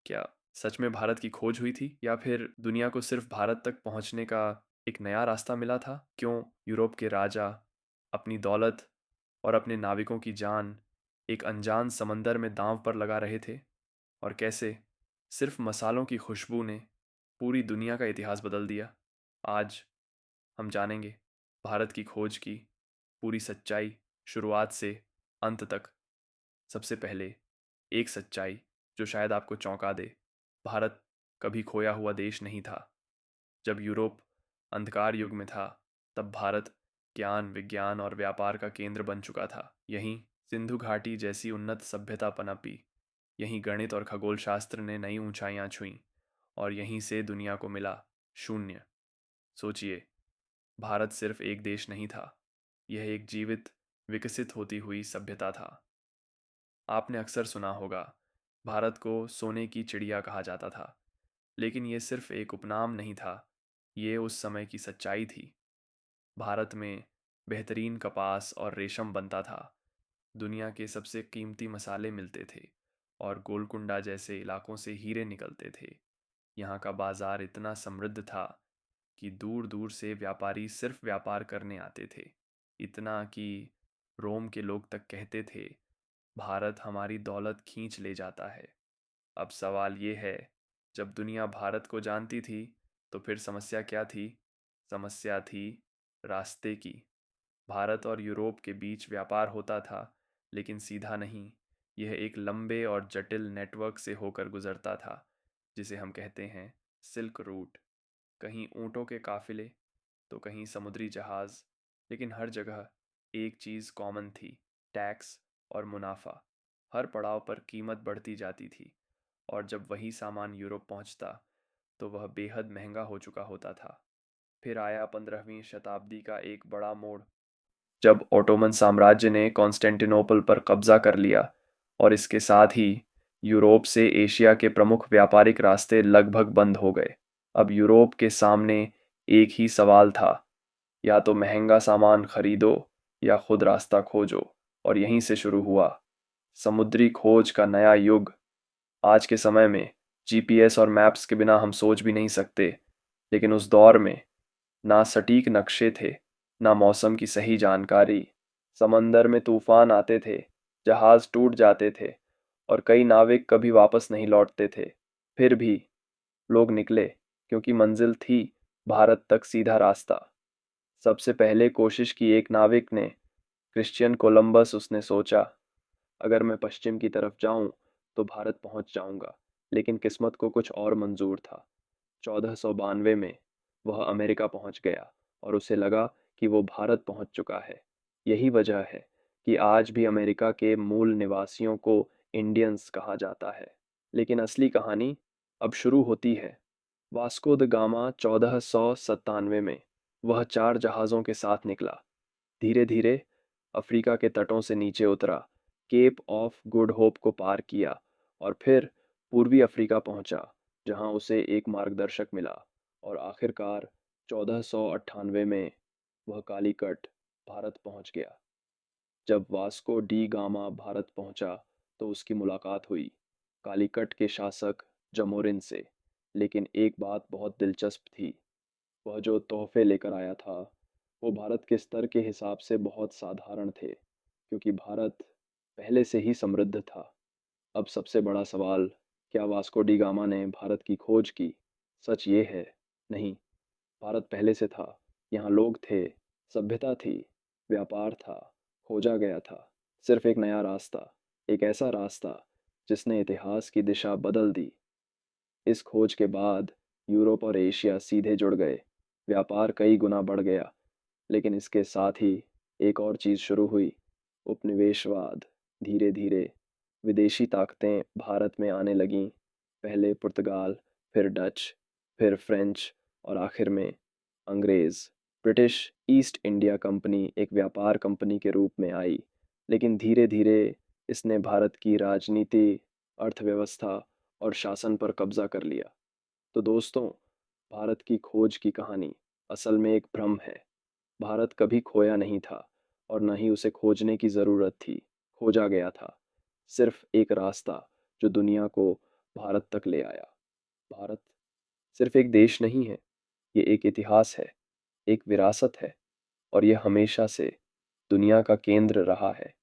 क्या सच में भारत की खोज हुई थी या फिर दुनिया को सिर्फ भारत तक पहुंचने का एक नया रास्ता मिला था? क्यों यूरोप के राजा अपनी दौलत और अपने नाविकों की जान एक अनजान समंदर में दांव पर लगा रहे थे? और कैसे सिर्फ मसालों की खुशबू ने पूरी दुनिया का इतिहास बदल दिया? आज हम जानेंगे भारत की खोज की पूरी सच्चाई, शुरुआत से अंत तक। सबसे पहले एक सच्चाई जो शायद आपको चौंका दे। भारत कभी खोया हुआ देश नहीं था। जब यूरोप अंधकार युग में था, तब भारत ज्ञान, विज्ञान और व्यापार का केंद्र बन चुका था। यहीं सिंधु घाटी जैसी उन्नत सभ्यता पनपी। यहीं गणित और खगोल शास्त्र ने नई ऊंचाइयां छुईं और यहीं से दुनिया को मिला शून्य। सोचिए, भारत सिर्फ एक देश नहीं था, यह एक जीवित, विकसित होती हुई सभ्यता था। आपने अक्सर सुना होगा, भारत को सोने की चिड़िया कहा जाता था, लेकिन ये सिर्फ एक उपनाम नहीं था, ये उस समय की सच्चाई थी। भारत में बेहतरीन कपास और रेशम बनता था, दुनिया के सबसे कीमती मसाले मिलते थे और गोलकुंडा जैसे इलाकों से हीरे निकलते थे। यहाँ का बाजार इतना समृद्ध था कि दूर दूर से व्यापारी सिर्फ व्यापार करने आते थे। इतना कि रोम के लोग तक कहते थे, भारत हमारी दौलत खींच ले जाता है। अब सवाल ये है, जब दुनिया भारत को जानती थी, तो फिर समस्या क्या थी? समस्या थी रास्ते की। भारत और यूरोप के बीच व्यापार होता था, लेकिन सीधा नहीं। यह एक लंबे और जटिल नेटवर्क से होकर गुजरता था, जिसे हम कहते हैं सिल्क रूट। कहीं ऊंटों के काफिले, तो कहीं समुद्री जहाज, लेकिन हर जगह एक चीज़ कॉमन थी, टैक्स और मुनाफा। हर पड़ाव पर कीमत बढ़ती जाती थी, और जब वही सामान यूरोप पहुंचता, तो वह बेहद महंगा हो चुका होता था। फिर आया 15वीं शताब्दी का एक बड़ा मोड़, जब ओटोमन साम्राज्य ने कॉन्स्टेंटिनोपल पर कब्जा कर लिया, और इसके साथ ही यूरोप से एशिया के प्रमुख व्यापारिक रास्ते लगभग बंद हो गए। अब यूरोप के सामने एक ही सवाल था, या तो महंगा सामान खरीदो या खुद रास्ता खोजो। और यहीं से शुरू हुआ समुद्री खोज का नया युग। आज के समय में जीपीएस और मैप्स के बिना हम सोच भी नहीं सकते, लेकिन उस दौर में ना सटीक नक्शे थे, ना मौसम की सही जानकारी। समंदर में तूफान आते थे, जहाज टूट जाते थे, और कई नाविक कभी वापस नहीं लौटते थे। फिर भी लोग निकले, क्योंकि मंजिल थी भारत तक सीधा रास्ता। सबसे पहले कोशिश की एक नाविक ने, क्रिश्चियन कोलंबस। उसने सोचा, अगर मैं पश्चिम की तरफ जाऊं तो भारत पहुंच जाऊंगा। लेकिन किस्मत को कुछ और मंजूर था। 1492 में वह अमेरिका पहुंच गया, और उसे लगा कि वो भारत पहुंच चुका है। यही वजह है कि आज भी अमेरिका के मूल निवासियों को इंडियंस कहा जाता है। लेकिन असली कहानी अब शुरू होती है। वास्को द गामा 1497 में वह 4 जहाज़ों के साथ निकला। धीरे धीरे अफ्रीका के तटों से नीचे उतरा, केप ऑफ गुड होप को पार किया, और फिर पूर्वी अफ्रीका पहुंचा, जहां उसे एक मार्गदर्शक मिला। और आखिरकार 1498 में वह कालीकट भारत पहुंच गया। जब वास्को डी गामा भारत पहुंचा, तो उसकी मुलाकात हुई कालीकट के शासक जमोरिन से। लेकिन एक बात बहुत दिलचस्प थी, वह जो तोहफे लेकर आया था, वो भारत के स्तर के हिसाब से बहुत साधारण थे, क्योंकि भारत पहले से ही समृद्ध था। अब सबसे बड़ा सवाल, क्या वास्को डी गामा ने भारत की खोज की? सच ये है, नहीं। भारत पहले से था। यहाँ लोग थे, सभ्यता थी, व्यापार था, खोजा गया था सिर्फ एक नया रास्ता, एक ऐसा रास्ता जिसने इतिहास की दिशा बदल दी। इस खोज के बाद यूरोप और एशिया सीधे जुड़ गए, व्यापार कई गुना बढ़ गया। लेकिन इसके साथ ही एक और चीज़ शुरू हुई, उपनिवेशवाद। धीरे धीरे विदेशी ताकतें भारत में आने लगीं। पहले पुर्तगाल, फिर डच, फिर फ्रेंच, और आखिर में अंग्रेज़। ब्रिटिश ईस्ट इंडिया कंपनी एक व्यापार कंपनी के रूप में आई, लेकिन धीरे धीरे इसने भारत की राजनीति, अर्थव्यवस्था और शासन पर कब्जा कर लिया। तो दोस्तों, भारत की खोज की कहानी असल में एक भ्रम है। भारत कभी खोया नहीं था, और न ही उसे खोजने की ज़रूरत थी। खोजा गया था सिर्फ एक रास्ता जो दुनिया को भारत तक ले आया। भारत सिर्फ एक देश नहीं है, ये एक इतिहास है, एक विरासत है और ये हमेशा से दुनिया का केंद्र रहा है।